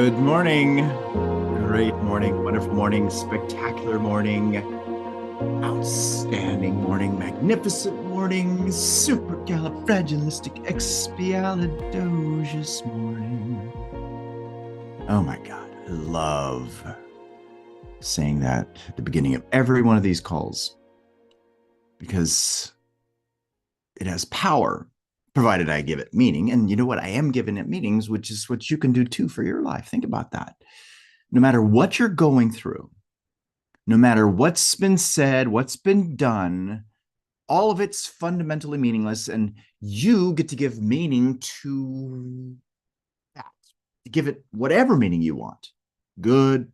Good morning. Great morning, wonderful morning, spectacular morning, outstanding morning, magnificent morning, supercalifragilisticexpialidocious morning. Oh my God, I love saying that at the beginning of every one of these calls because it has power, provided I give it meaning. And you know what? I am giving it meanings, which is what you can do too for your life. Think about that. No matter what you're going through, no matter what's been said, what's been done, all of it's fundamentally meaningless. And you get to give meaning to that, to give it whatever meaning you want, good,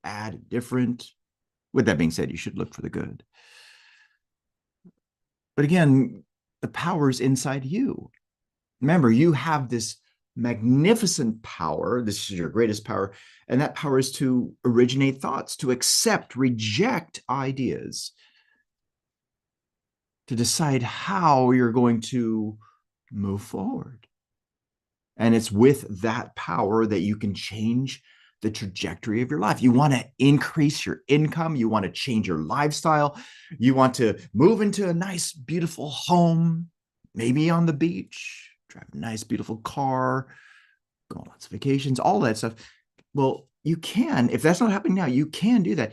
bad, different. With that being said, you should look for the good. But again, the power is inside you. Remember, you have this magnificent power. This is your greatest power. And that power is to originate thoughts, to accept, reject ideas, to decide how you're going to move forward. And it's with that power that you can change the trajectory of your life. You want to increase your income. You want to change your lifestyle. You want to move into a nice, beautiful home, maybe on the beach, drive a nice, beautiful car, go on lots of vacations, all that stuff. Well, you can, if that's not happening now, you can do that.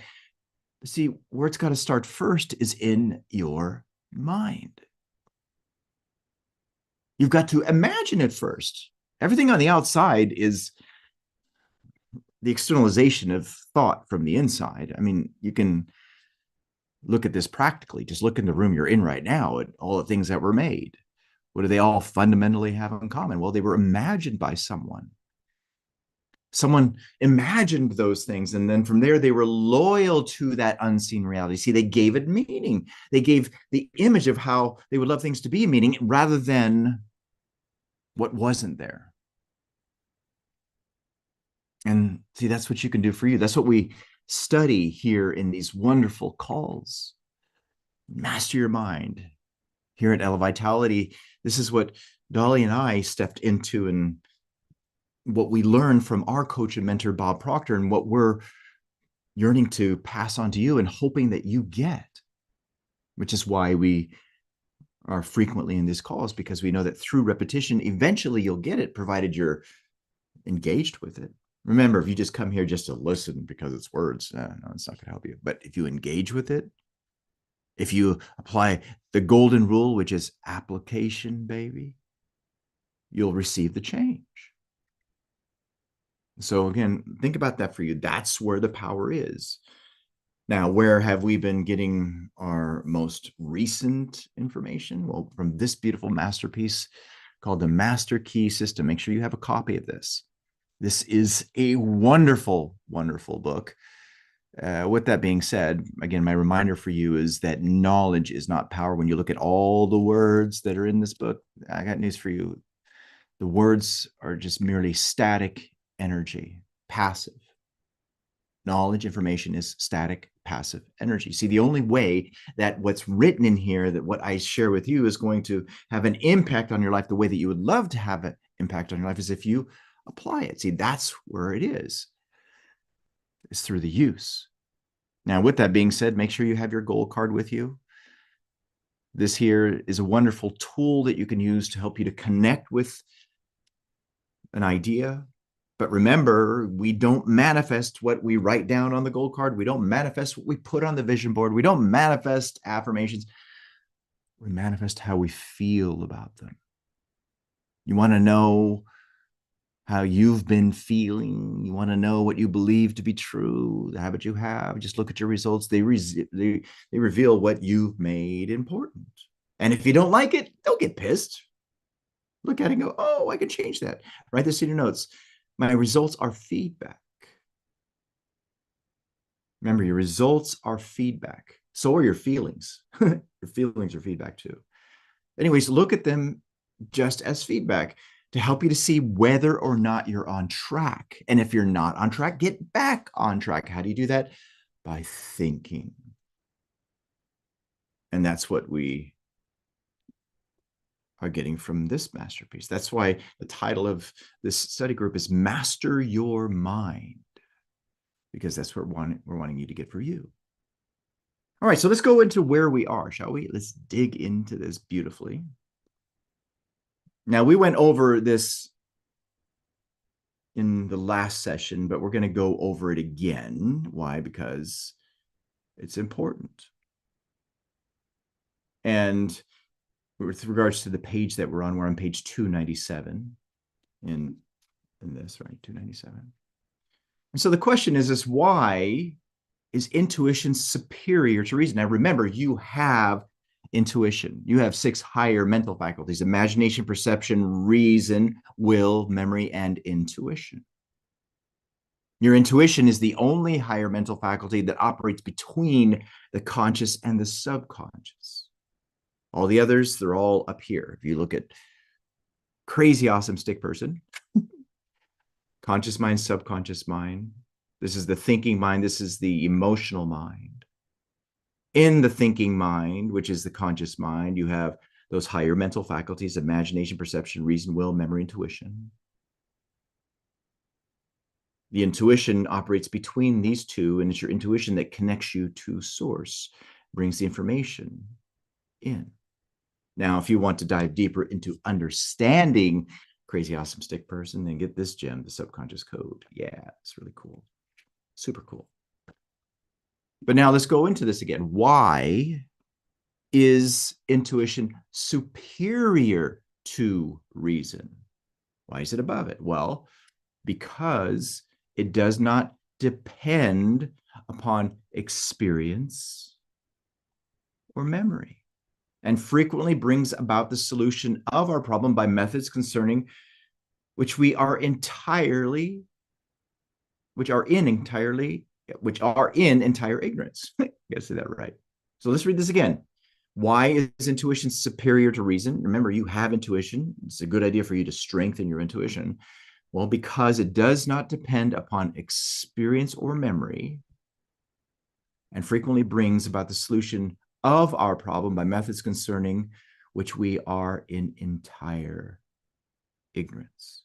See, where it's got to start first is in your mind. You've got to imagine it first. Everything on the outside is the externalization of thought from the inside. I mean, you can look at this practically. Just look in the room you're in right now at all the things that were made. What do they all fundamentally have in common? Well, they were imagined by someone. Someone imagined those things, and then from there, they were loyal to that unseen reality. See, they gave it meaning. They gave the image of how they would love things to be meaning rather than what wasn't there. And see, that's what you can do for you. That's what we study here in these wonderful calls. Master your mind. Here at Elevitality, this is what Dolly and I stepped into and what we learned from our coach and mentor, Bob Proctor, and what we're yearning to pass on to you and hoping that you get, which is why we are frequently in these calls, because we know that through repetition, eventually you'll get it, provided you're engaged with it. Remember, if you just come here just to listen because it's words, no, it's not going to help you. But if you engage with it, if you apply the golden rule, which is application, baby, you'll receive the change. So again, think about that for you. That's where the power is. Now, where have we been getting our most recent information? Well, from this beautiful masterpiece called the Master Key System. Make sure you have a copy of this. This is a wonderful, wonderful book. With that being said, again, my reminder for you is that knowledge is not power. When you look at all the words that are in this book, I got news for you. The words are just merely static energy, passive. Knowledge, information is static, passive energy. See, the only way that what's written in here, that what I share with you is going to have an impact on your life the way that you would love to have an impact on your life is if you apply it. See, that's where it is. It's through the use. Now, with that being said, make sure you have your goal card with you. This here is a wonderful tool that you can use to help you to connect with an idea. But remember, we don't manifest what we write down on the goal card. We don't manifest what we put on the vision board. We don't manifest affirmations. We manifest how we feel about them. You want to know how you've been feeling. You want to know what you believe to be true, the habit you have. Just look at your results. They reveal what you've made important. And if you don't like it, don't get pissed. Look at it and go, oh, I can change that. Write this in your notes. My results are feedback. Remember, your results are feedback. So are your feelings. Your feelings are feedback too. Anyways, look at them just as feedback to help you to see whether or not you're on track. And if you're not on track, get back on track. How do you do that? By thinking. And that's what we are getting from this masterpiece. That's why the title of this study group is Master Your Mind, because that's what we're wanting you to get for you. All right, so let's go into where we are, shall we? Let's dig into this beautifully. Now, we went over this in the last session, but we're going to go over it again. Why? Because it's important. And with regards to the page that we're on page 297 in this, right? 297. And so the question is why is intuition superior to reason? Now, remember, you have intuition. You have 6 higher mental faculties: imagination, perception, reason, will, memory, and intuition. Your intuition is the only higher mental faculty that operates between the conscious and the subconscious. All the others, they're all up here. If you look at crazy awesome stick person, conscious mind, subconscious mind, this is the thinking mind, this is the emotional mind. In the thinking mind, which is the conscious mind, you have those higher mental faculties: imagination, perception, reason, will, memory, intuition. The intuition operates between these two, and it's your intuition that connects you to source, brings the information in. Now, if you want to dive deeper into understanding crazy awesome stick person, then get this gem, the subconscious code. Yeah, it's really cool. Super cool. But now let's go into this again. Why is intuition superior to reason? Why is it above it? Well, because it does not depend upon experience or memory, and frequently brings about the solution of our problem by methods concerning which we are entirely, which are in entire ignorance. I gotta say that right. So let's read this again. Why is intuition superior to reason? Remember, you have intuition. It's a good idea for you to strengthen your intuition. Well, because it does not depend upon experience or memory, and frequently brings about the solution of our problem by methods concerning which we are in entire ignorance.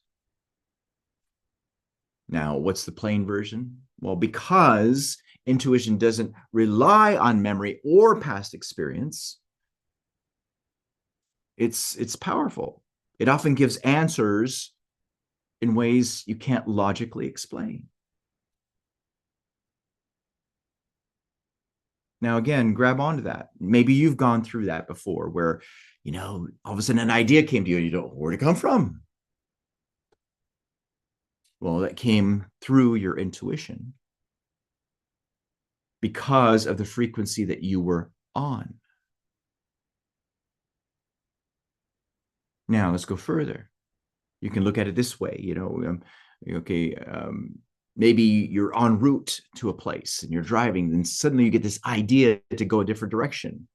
Now, what's the plain version? Well, because intuition doesn't rely on memory or past experience, it's powerful. It often gives answers in ways you can't logically explain. Now, again, grab onto that. Maybe you've gone through that before where, all of a sudden an idea came to you and you don't know where to come from. Well, that came through your intuition because of the frequency that you were on. Now, let's go further. You can look at it this way, maybe you're en route to a place and you're driving, and suddenly you get this idea to go a different direction.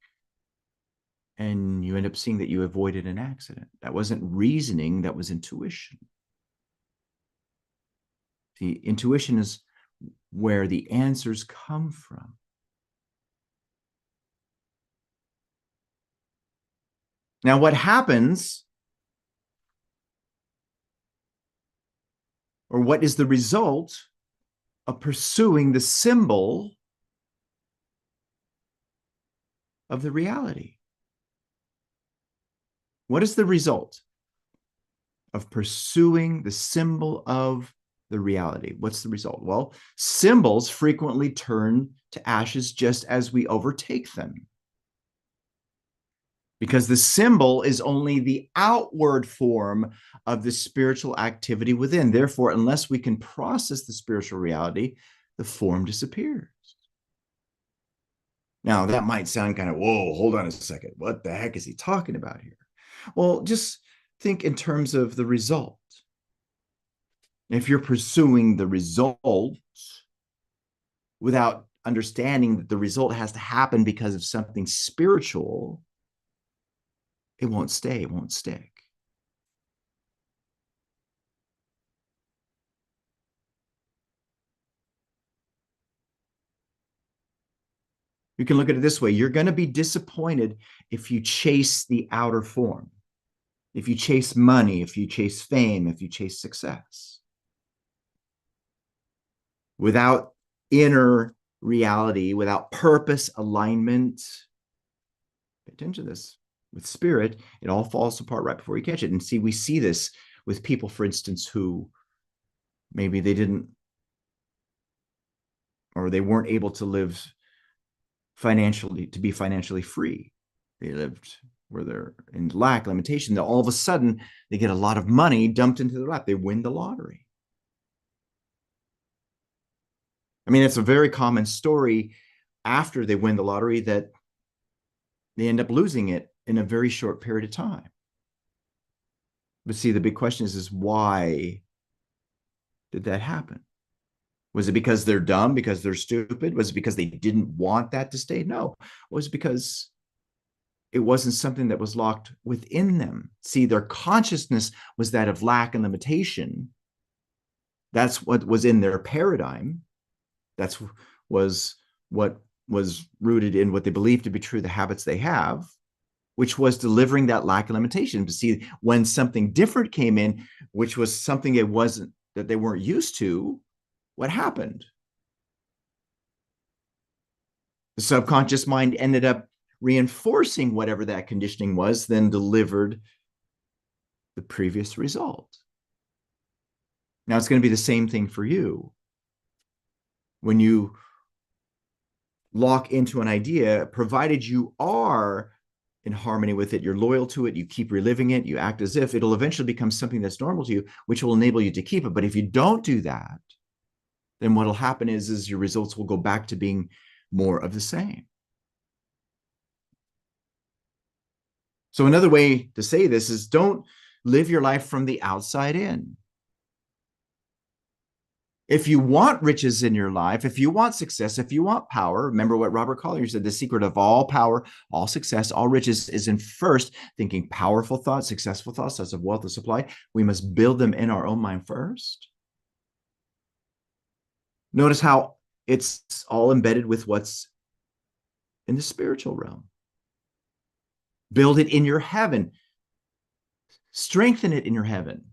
And you end up seeing that you avoided an accident. That wasn't reasoning, that was intuition. The intuition is where the answers come from. Now, what happens, or what is the result of pursuing the symbol of the reality? What is the result of pursuing the symbol of the reality? What's the result? Well, symbols frequently turn to ashes just as we overtake them, because the symbol is only the outward form of the spiritual activity within. Therefore, unless we can process the spiritual reality, the form disappears. Now, that might sound kind of, whoa, hold on a second. What the heck is he talking about here? Well, just think in terms of the result. If you're pursuing the result without understanding that the result has to happen because of something spiritual, it won't stay, it won't stick. You can look at it this way. You're going to be disappointed if you chase the outer form. if you chase money, if you chase fame, if you chase success, without inner reality, without purpose, alignment, pay attention to this, with spirit, it all falls apart right before you catch it. And see, we see this with people, for instance, who maybe they didn't, or they weren't able to live financially, to be financially free. They lived where they're in lack, limitation. All of a sudden, they get a lot of money dumped into their lap. They win the lottery. I mean, it's a very common story after they win the lottery that they end up losing it in a very short period of time. But see, the big question is why did that happen? Was it because they're dumb, because they're stupid? Was it because they didn't want that to stay? No, it was because it wasn't something that was locked within them. See, their consciousness was that of lack and limitation. That's what was in their paradigm. That's was what was rooted in what they believed to be true, the habits they have, which was delivering that lack and limitation. But see, when something different came in, which was something it wasn't, that they weren't used to, what happened? The subconscious mind ended up reinforcing whatever that conditioning was, then delivered the previous result. Now it's going to be the same thing for you. When you lock into an idea, provided you are in harmony with it, you're loyal to it, you keep reliving it, you act as if, it'll eventually become something that's normal to you, which will enable you to keep it. But if you don't do that, then what'll happen is your results will go back to being more of the same. So another way to say this is don't live your life from the outside in. If you want riches in your life, if you want success, if you want power, remember what Robert Collier said, the secret of all power, all success, all riches is in first thinking powerful thoughts, successful thoughts, as of wealth of supply. We must build them in our own mind first. Notice how it's all embedded with what's in the spiritual realm. Build it in your heaven. Strengthen it in your heaven.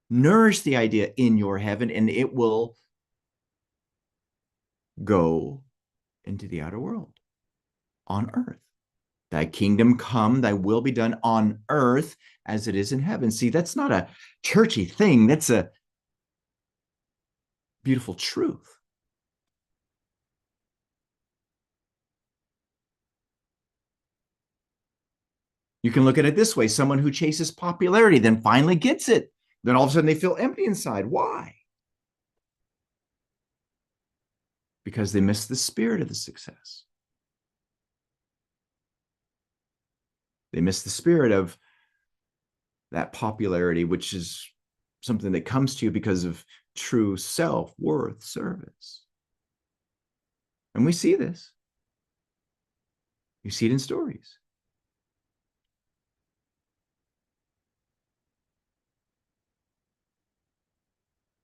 Nourish the idea in your heaven, and it will go into the outer world on earth. Thy kingdom come, thy will be done on earth as it is in heaven. See, that's not a churchy thing. That's a beautiful truth. You can look at it this way. Someone who chases popularity then finally gets it. Then all of a sudden they feel empty inside. Why? Because they miss the spirit of the success. They miss the spirit of that popularity, which is something that comes to you because of true self-worth service. And we see this. You see it in stories.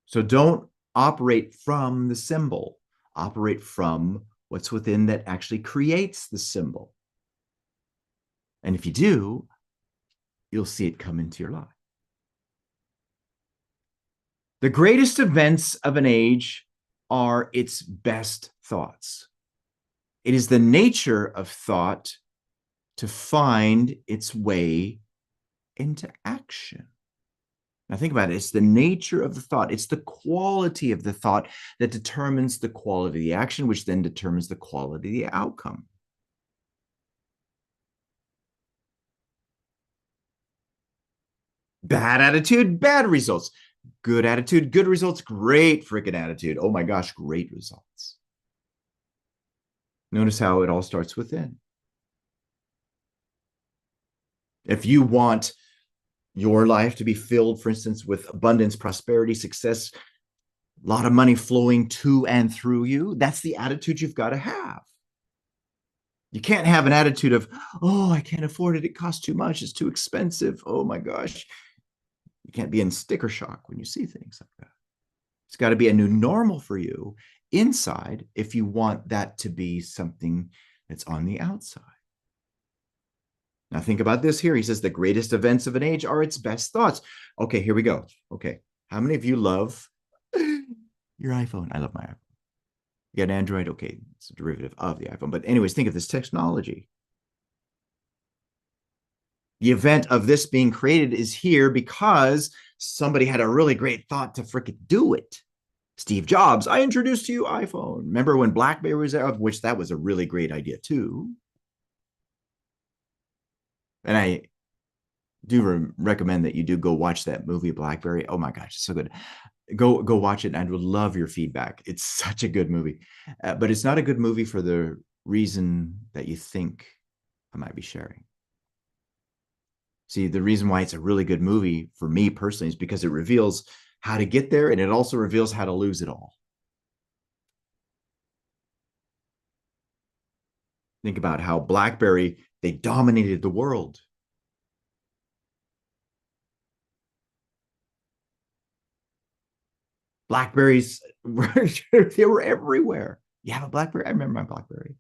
So don't operate from the symbol. Operate from what's within that actually creates the symbol. And if you do, you'll see it come into your life. The greatest events of an age are its best thoughts. It is the nature of thought to find its way into action. Now think about it. It's the nature of the thought. It's the quality of the thought that determines the quality of the action, which then determines the quality of the outcome. Bad attitude, bad results. Good attitude, good results. Great freaking attitude. Oh my gosh, great results. Notice how it all starts within. If you want your life to be filled, for instance, with abundance, prosperity, success, a lot of money flowing to and through you, that's the attitude you've got to have. You can't have an attitude of, oh, I can't afford it. It costs too much. It's too expensive. Oh my gosh. You can't be in sticker shock when you see things like that. It's got to be a new normal for you inside if you want that to be something that's on the outside. Now think about this here. He says the greatest events of an age are its best thoughts. Okay, here we go. Okay. How many of you love your iPhone? I love my iPhone. You got an Android? Okay, it's a derivative of the iPhone. But anyways, think of this technology. The event of this being created is here because somebody had a really great thought to frickin' do it. Steve Jobs, I introduced to you iPhone. Remember when BlackBerry was out, which that was a really great idea too. And I do recommend that you do go watch that movie BlackBerry. Oh my gosh, it's so good. Go watch it, and I would love your feedback. It's such a good movie, but it's not a good movie for the reason that you think I might be sharing. See, the reason why it's a really good movie for me personally is because it reveals how to get there, and it also reveals how to lose it all. Think about how BlackBerry, they dominated the world. Blackberries, they were everywhere. You have a BlackBerry? I remember my BlackBerry.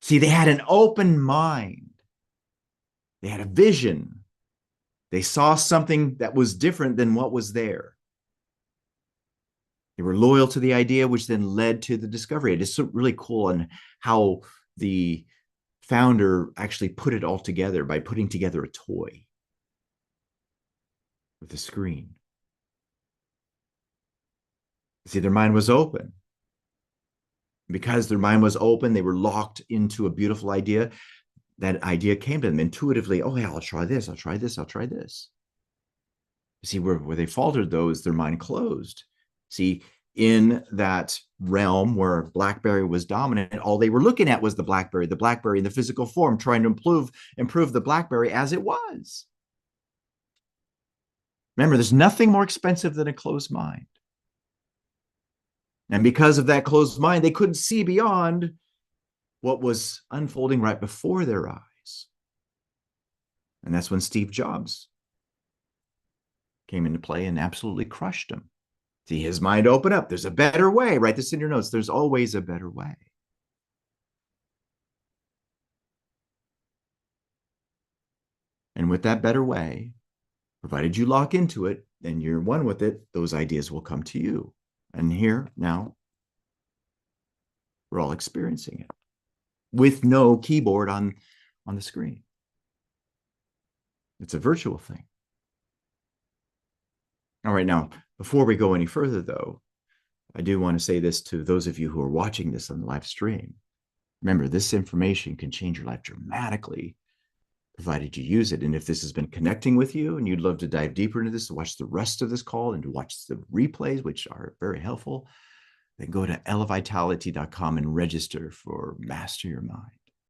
See, they had an open mind. They had a vision. They saw something that was different than what was there. They were loyal to the idea, which then led to the discovery. It is so really cool on how the founder actually put it all together by putting together a toy with a screen. See, their mind was open. Because their mind was open, they were locked into a beautiful idea. That idea came to them intuitively. Oh, yeah, I'll try this. I'll try this. I'll try this. See, where they faltered, though, is their mind closed. See, in that realm where BlackBerry was dominant, all they were looking at was the BlackBerry in the physical form, trying to improve the BlackBerry as it was. Remember, there's nothing more expensive than a closed mind. And because of that closed mind, they couldn't see beyond what was unfolding right before their eyes. And that's when Steve Jobs came into play and absolutely crushed him. See, his mind opened up. There's a better way. Write this in your notes. There's always a better way. And with that better way, provided you lock into it and you're one with it, those ideas will come to you. And here now, we're all experiencing it with no keyboard on the screen. It's a virtual thing. All right, now, before we go any further, though, I do want to say this to those of you who are watching this on the live stream. Remember, this information can change your life dramatically, provided you use it. And if this has been connecting with you and you'd love to dive deeper into this, to watch the rest of this call and to watch the replays, which are very helpful, then go to elevitality.com and register for Master Your Mind.